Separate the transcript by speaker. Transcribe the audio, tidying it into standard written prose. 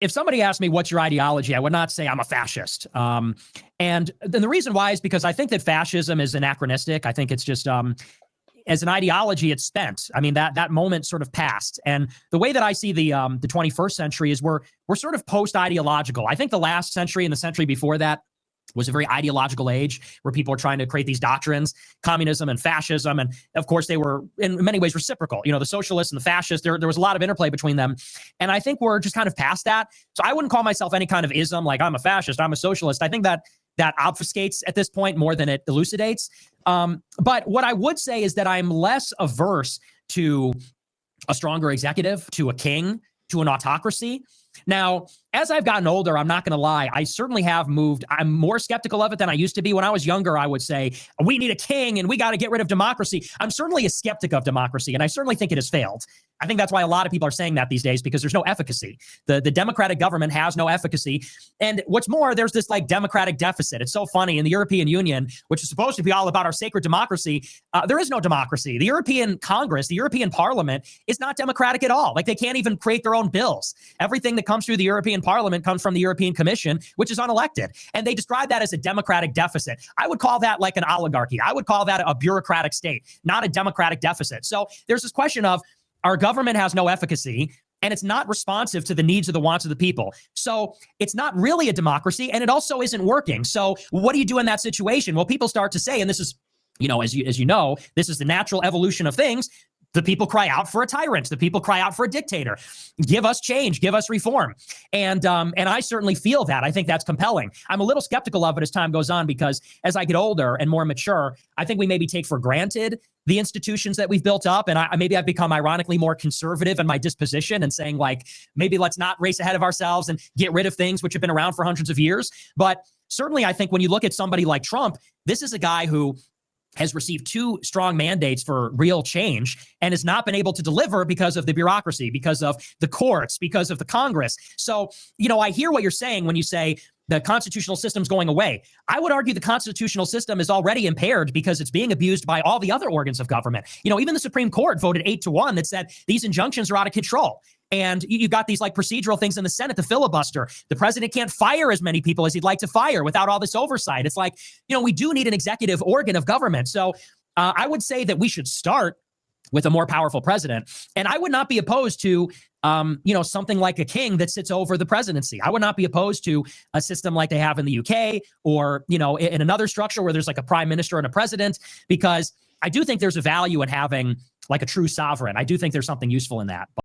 Speaker 1: if somebody asked me, what's your ideology? I would not say I'm a fascist. And then the reason why is because I think that fascism is anachronistic. I think it's just, as an ideology, it's spent. I mean, that moment sort of passed. And the way that I see the 21st century is we're sort of post-ideological. I think the last century and the century before that was a very ideological age where people were trying to create these doctrines, communism and fascism. And of course, they were in many ways reciprocal. You know, the socialists and the fascists, there was a lot of interplay between them. And I think we're just kind of past that. So I wouldn't call myself any kind of ism, like I'm a fascist, I'm a socialist. I think that obfuscates at this point more than it elucidates. But what I would say is that I'm less averse to a stronger executive, to a king, to an autocracy. Now, as I've gotten older, I'm not going to lie, I certainly have moved. I'm more skeptical of it than I used to be. When I was younger, I would say, we need a king and we got to get rid of democracy. I'm certainly a skeptic of democracy, and I certainly think it has failed. I think that's why a lot of people are saying that these days, because there's no efficacy. The democratic government has no efficacy. And what's more, there's this like democratic deficit. It's so funny. In the European Union, which is supposed to be all about our sacred democracy, there is no democracy. The European Congress, the European Parliament is not democratic at all. Like, they can't even create their own bills. Everything that comes through the European Parliament comes from the European Commission, which is unelected. And they describe that as a democratic deficit. I would call that like an oligarchy. I would call that a bureaucratic state, not a democratic deficit. So there's this question of, our government has no efficacy, and it's not responsive to the needs or the wants of the people. So it's not really a democracy, and it also isn't working. So what do you do in that situation? Well, people start to say, and this is, you know, as you know, this is the natural evolution of things. The people cry out for a tyrant. The people cry out for a dictator. Give us change. Give us reform. And I certainly feel that. I think that's compelling. I'm a little skeptical of it as time goes on, because as I get older and more mature, I think we maybe take for granted the institutions that we've built up. And maybe I've become ironically more conservative in my disposition and saying, like, maybe let's not race ahead of ourselves and get rid of things which have been around for hundreds of years. But certainly, I think when you look at somebody like Trump, this is a guy who has received 2 strong mandates for real change and has not been able to deliver because of the bureaucracy, because of the courts, because of the Congress. So, you know, I hear what you're saying when you say the constitutional system's going away. I would argue the constitutional system is already impaired because it's being abused by all the other organs of government. You know, even the Supreme Court voted 8-1 that said these injunctions are out of control. And you've got these like procedural things in the Senate, the filibuster. The president can't fire as many people as he'd like to fire without all this oversight. It's like, you know, we do need an executive organ of government. So I would say that we should start with a more powerful president. And I would not be opposed to, you know, something like a king that sits over the presidency. I would not be opposed to a system like they have in the UK, or, you know, in another structure where there's like a prime minister and a president, because I do think there's a value in having like a true sovereign. I do think there's something useful in that.